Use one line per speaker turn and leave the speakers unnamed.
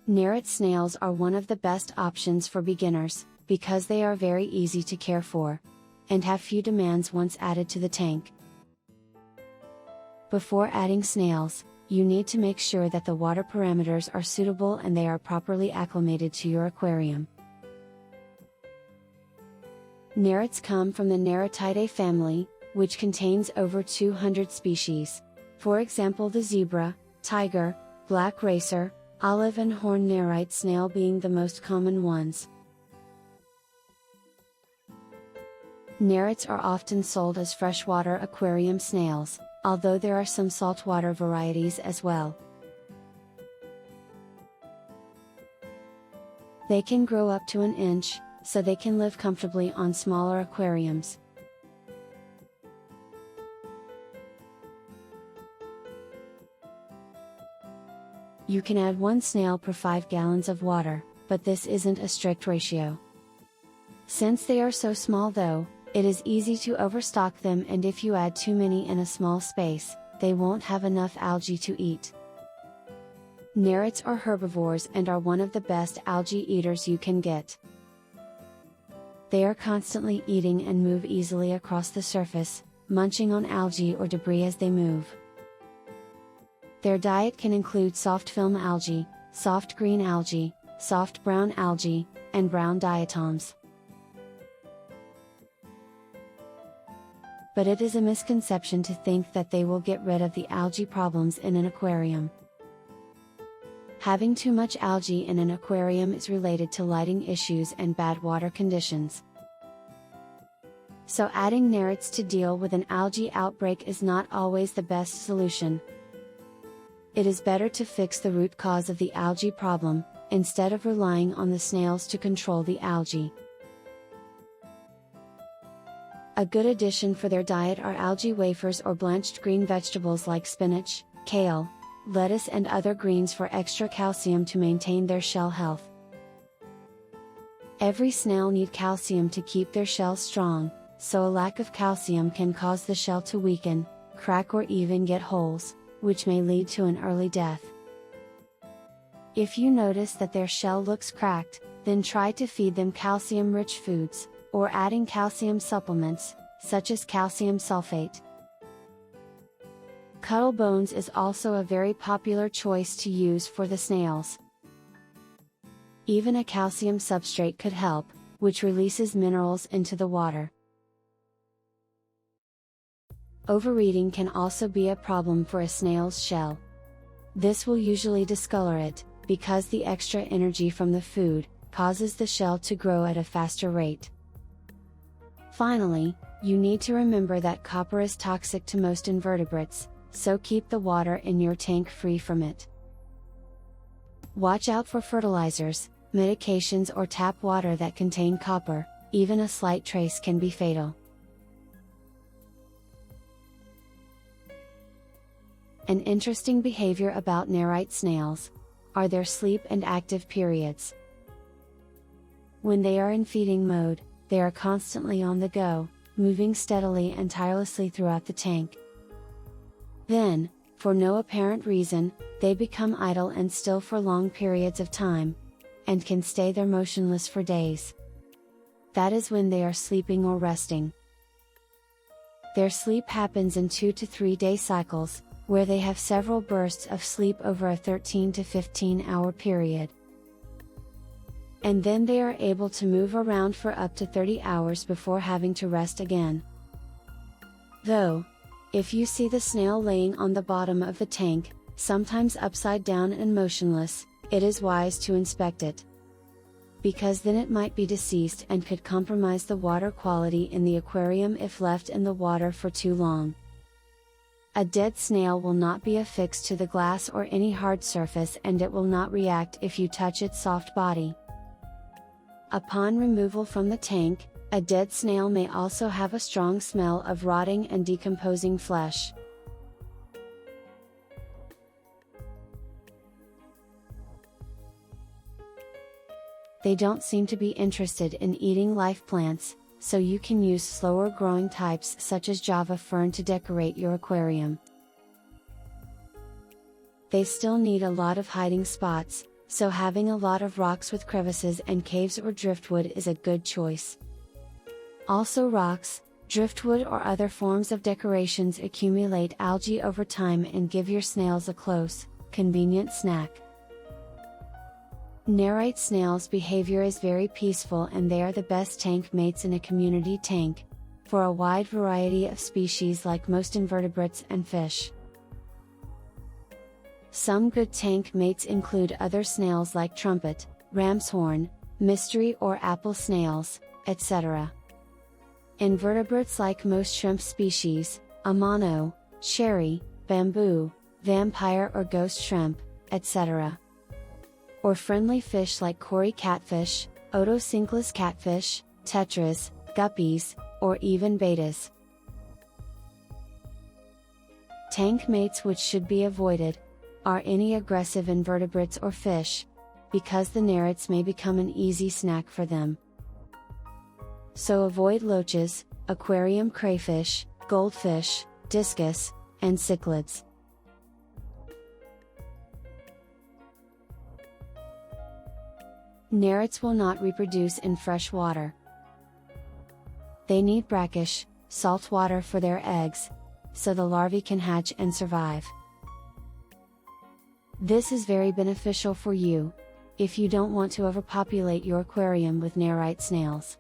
Nerite snails are one of the best options for beginners, because they are very easy to care for, and have few demands once added to the tank. Before adding snails, you need to make sure that the water parameters are suitable and they are properly acclimated to your aquarium. Nerites come from the Neritidae family, which contains over 200 species. For example, the zebra, tiger, black racer, olive and horn nerite snail being the most common ones. Nerites are often sold as freshwater aquarium snails, although there are some saltwater varieties as well. They can grow up to 1 inch, so they can live comfortably on smaller aquariums. You can add 1 snail per 5 gallons of water, but this isn't a strict ratio. Since they are so small though, it is easy to overstock them, and if you add too many in a small space, they won't have enough algae to eat. Nerites are herbivores and are one of the best algae eaters you can get. They are constantly eating and move easily across the surface, munching on algae or debris as they move. Their diet can include soft film algae, soft green algae, soft brown algae, and brown diatoms. But it is a misconception to think that they will get rid of the algae problems in an aquarium. Having too much algae in an aquarium is related to lighting issues and bad water conditions. So adding nerites to deal with an algae outbreak is not always the best solution. It is better to fix the root cause of the algae problem, instead of relying on the snails to control the algae. A good addition for their diet are algae wafers or blanched green vegetables like spinach, kale, lettuce and other greens for extra calcium to maintain their shell health. Every snail needs calcium to keep their shell strong, so a lack of calcium can cause the shell to weaken, crack or even get holes, which may lead to an early death. If you notice that their shell looks cracked, then try to feed them calcium-rich foods, or adding calcium supplements, such as calcium sulfate. Cuttle bones is also a very popular choice to use for the snails. Even a calcium substrate could help, which releases minerals into the water. Overeating can also be a problem for a snail's shell. This will usually discolor it, because the extra energy from the food causes the shell to grow at a faster rate. Finally, you need to remember that copper is toxic to most invertebrates, so keep the water in your tank free from it. Watch out for fertilizers, medications or tap water that contain copper, even a slight trace can be fatal. An interesting behavior about nerite snails are their sleep and active periods. When they are in feeding mode, they are constantly on the go, moving steadily and tirelessly throughout the tank. Then, for no apparent reason, they become idle and still for long periods of time, and can stay there motionless for days. That is when they are sleeping or resting. Their sleep happens in 2 to 3 day cycles, where they have several bursts of sleep over a 13 to 15 hour period. And then they are able to move around for up to 30 hours before having to rest again. Though, if you see the snail laying on the bottom of the tank, sometimes upside down and motionless, it is wise to inspect it. Because then it might be deceased and could compromise the water quality in the aquarium if left in the water for too long. A dead snail will not be affixed to the glass or any hard surface, and it will not react if you touch its soft body. Upon removal from the tank, a dead snail may also have a strong smell of rotting and decomposing flesh. They don't seem to be interested in eating live plants, so you can use slower growing types such as Java fern to decorate your aquarium. They still need a lot of hiding spots, so having a lot of rocks with crevices and caves or driftwood is a good choice. Also, rocks, driftwood or other forms of decorations accumulate algae over time and give your snails a close, convenient snack. Nerite snails' behavior is very peaceful and they are the best tank mates in a community tank, for a wide variety of species like most invertebrates and fish. Some good tank mates include other snails like trumpet, ram's horn, mystery or apple snails, etc. Invertebrates like most shrimp species, amano, sherry, bamboo, vampire or ghost shrimp, etc. Or friendly fish like cory catfish, otocinclus catfish, tetras, guppies, or even betas. Tank mates which should be avoided are any aggressive invertebrates or fish, because the nerites may become an easy snack for them. So avoid loaches, aquarium crayfish, goldfish, discus, and cichlids. Nerites will not reproduce in fresh water. They need brackish, salt water for their eggs, so the larvae can hatch and survive. This is very beneficial for you, if you don't want to overpopulate your aquarium with nerite snails.